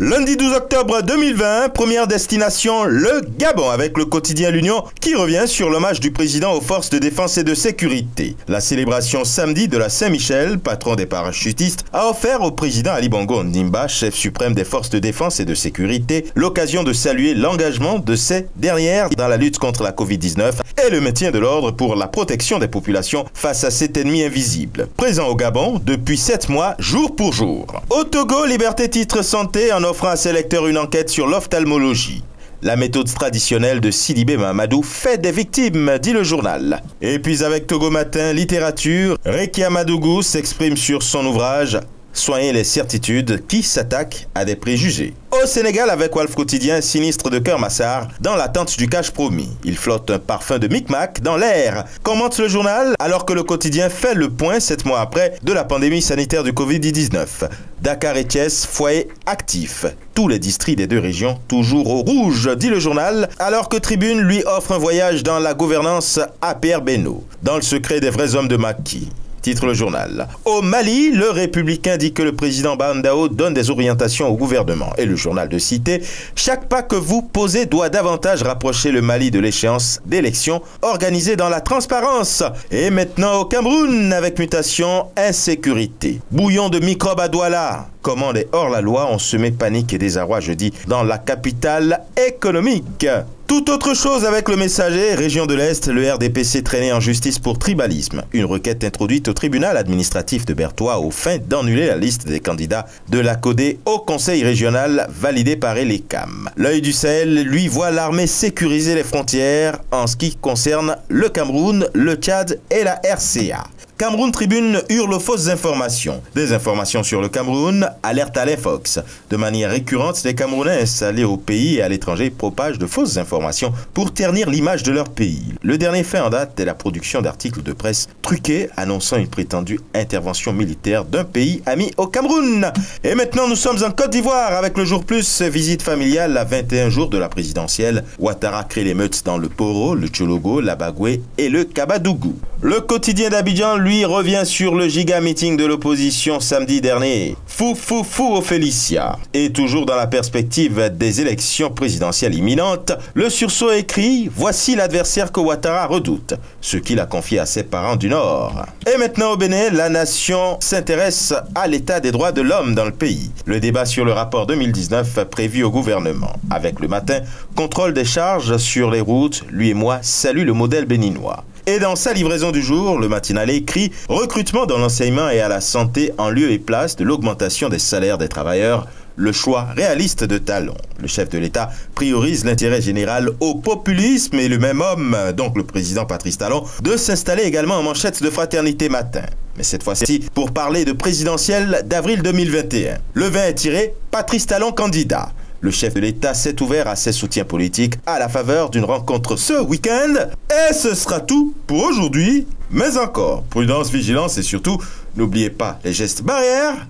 Lundi 12 octobre 2020, première destination, le Gabon, avec le quotidien L'Union qui revient sur l'hommage du président aux forces de défense et de sécurité. La célébration samedi de la Saint-Michel, patron des parachutistes, a offert au président Ali Bongo Ondimba, chef suprême des forces de défense et de sécurité, l'occasion de saluer l'engagement de ces dernières dans la lutte contre la Covid-19 et le maintien de l'ordre pour la protection des populations face à cet ennemi invisible. Présent au Gabon depuis 7 mois, jour pour jour. Au Togo, Liberté Titre Santé en offrant à ses lecteurs une enquête sur l'ophtalmologie. La méthode traditionnelle de Sidibé Mahamadou fait des victimes, dit le journal. Et puis avec Togo Matin, littérature, Rekia Madougou s'exprime sur son ouvrage « Soigner les certitudes qui s'attaquent à des préjugés ». Au Sénégal, avec Walf Quotidien, sinistre de Keur Massar, dans l'attente du cash promis. Il flotte un parfum de micmac dans l'air, commente le journal, alors que le quotidien fait le point 7 mois après de la pandémie sanitaire du Covid-19. Dakar et Thiès, foyer actif. Tous les districts des deux régions, toujours au rouge, dit le journal, alors que Tribune lui offre un voyage dans la gouvernance à Pierre Beno, dans le secret des vrais hommes de Maquis. Titre le journal. Au Mali, le Républicain dit que le président Bandao donne des orientations au gouvernement. Et le journal de citer, chaque pas que vous posez doit davantage rapprocher le Mali de l'échéance d'élections organisées dans la transparence. Et maintenant au Cameroun, avec mutation, insécurité. Bouillon de microbes à Douala. Comment les hors-la-loi ont semé panique et désarroi jeudi dans la capitale économique. Tout autre chose avec le Messager, région de l'Est, le RDPC traîné en justice pour tribalisme. Une requête introduite au tribunal administratif de Berthois aux fins d'annuler la liste des candidats de la CODE au conseil régional validé par l'ECAM. L'œil du Sahel, lui, voit l'armée sécuriser les frontières en ce qui concerne le Cameroun, le Tchad et la RCA. Cameroun Tribune hurle aux fausses informations. Des informations sur le Cameroun, alerte à l'Infox. De manière récurrente, les Camerounais installés au pays et à l'étranger propagent de fausses informations pour ternir l'image de leur pays. Le dernier fait en date est la production d'articles de presse truqués annonçant une prétendue intervention militaire d'un pays ami au Cameroun. Et maintenant, nous sommes en Côte d'Ivoire avec le Jour Plus, visite familiale à 21 jours de la présidentielle. Ouattara crée l'émeute dans le Poro, le Tchologo, la Bagoué et le Kabadougou. Le quotidien d'Abidjan, lui, revient sur le giga-meeting de l'opposition samedi dernier. Fou au Félicia. Et toujours dans la perspective des élections présidentielles imminentes, le sursaut écrit « Voici l'adversaire que Ouattara redoute », ce qu'il a confié à ses parents du Nord. Et maintenant au Bénin, la nation s'intéresse à l'état des droits de l'homme dans le pays. Le débat sur le rapport 2019 prévu au gouvernement. Avec le matin, contrôle des charges sur les routes, lui et moi salue le modèle béninois. Et dans sa livraison du jour, le matinal écrit « Recrutement dans l'enseignement et à la santé en lieu et place de l'augmentation des salaires des travailleurs, le choix réaliste de Talon ». Le chef de l'État priorise l'intérêt général au populisme et le même homme, donc le président Patrice Talon, de s'installer également en manchette de Fraternité Matin. Mais cette fois-ci, pour parler de présidentielle d'avril 2021. Le 20 est tiré, Patrice Talon candidat. Le chef de l'État s'est ouvert à ses soutiens politiques à la faveur d'une rencontre ce week-end. Et ce sera tout pour aujourd'hui. Mais encore, prudence, vigilance et surtout, n'oubliez pas les gestes barrières.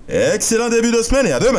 Excellent début de semaine et à demain.